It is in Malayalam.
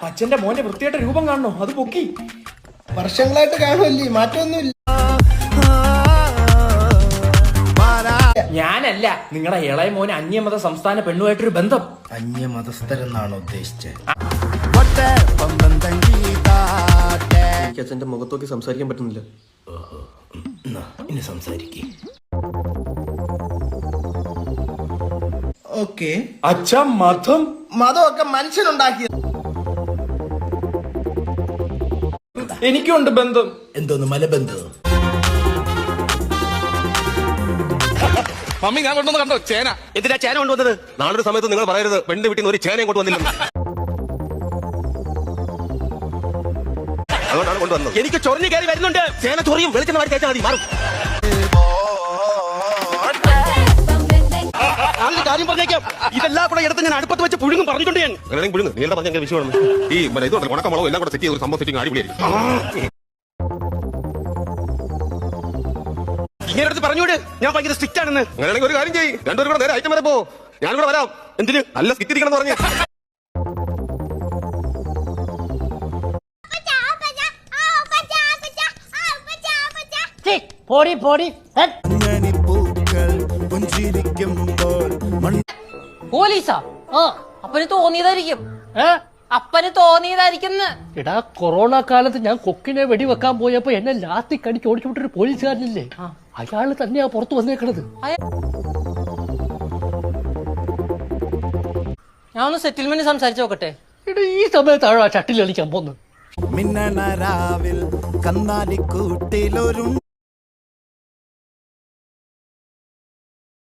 അച്ഛന്റെ മോന്റെ വൃത്തിയായിട്ട് രൂപം കാണണോ? അത് പൊക്കി വർഷങ്ങളായിട്ട് കാണുമല്ലേ, മാറ്റമൊന്നുമില്ല. ഞാനല്ല, നിങ്ങളുടെ ഇളയ മോന് അന്യമത സംസ്ഥാന പെണ്ണുമായിട്ടൊരു ബന്ധം. അന്യമതസ്ഥരെന്നാണോ ഉദ്ദേശിച്ചത്? എനിക്ക് അച്ഛന്റെ മുഖത്തോക്കി സംസാരിക്കാൻ പറ്റുന്നില്ല. ഇനി സംസാരിക്കേ. ഓക്കെ, അച്ഛ മതമൊക്കെ മനുഷ്യനുണ്ടാക്കിയത്. എനിക്കുണ്ട് ബന്ധം. എന്തോന്ന് മലബന്ധം? മമ്മി ഞാൻ കൊണ്ടുവന്ന് കണ്ടോ ചേന? എന്തിനാ ചേന കൊണ്ടുവന്നത്? നാളൊരു സമയത്ത് നിങ്ങൾ പറയരുത് പെണ്ണ് വീട്ടിൽ നിന്ന് ഒരു ചേനയും കൊണ്ടുവന്നില്ലെന്ന്. അതുകൊണ്ടാണ് കൊണ്ടുവന്നത്. എനിക്ക് ചൊറിഞ്ഞ് കയറി വരുന്നുണ്ട്. ചേന ചൊറിയും, വെളിച്ചെണ്ണ വാടി തേച്ചാൽ മതി, മാറും. കാര്യം പറഞ്ഞേക്കാം, ഇതെല്ലാം കൂടെ എടുത്ത് ഞാൻ അടുപ്പത്ത് വെച്ച് പുഴുങ്ങും പറഞ്ഞിട്ടുണ്ട് ഞാൻ. അങ്ങനെ പുഴുങ്ങും, നീ എന്താ പറഞ്ഞ വിഷയമാണ് ഈ ഇത് ഉണക്കമുളകും എല്ലാം കൂടെ സെറ്റ് ചെയ്ത് ഒരു സംഭവം സെറ്റിംഗ് അടിപൊളിയായിരിക്കും. ഇങ്ങനെ അടുത്ത് പറഞ്ഞോട് ഞാൻ ഭയങ്കര സ്ട്രിക്റ്റ് ആണെന്ന്. അങ്ങനെയാണെങ്കിൽ ഒരു കാര്യം ചെയ്യും, രണ്ടുപേരും കൂടെ നേരെ ഐറ്റം വരെ പോ, ഞാൻ കൂടെ വരാം. എന്തിന്? നല്ല സ്കിറ്റിരിക്കണം എന്ന് പറഞ്ഞു. പോലീസാ? അപ്പന് തോന്നിയതായിരിക്കും. അപ്പന് തോന്നിയതായിരിക്കും. എടാ, കൊറോണ കാലത്ത് ഞാൻ കൊക്കിനെ വെടിവെക്കാൻ പോയപ്പോ എന്നെ ലാത്തി കടിച്ച് ഓടിച്ചു വിട്ടൊരു പോലീസുകാരനില്ലേ, അയാള് തന്നെയാ പുറത്തു വന്നേക്കണത്. ഞാൻ ഒന്ന് സെറ്റിൽമെന്റ് സംസാരിച്ചു നോക്കട്ടെ. എടാ, ഈ സമയത്താണ് ഷട്ടിൽ കളിക്കാൻ പോന്ന്. മിന്നണ രാവിൽ കന്നാലിക്കൂട്ടിലൊരു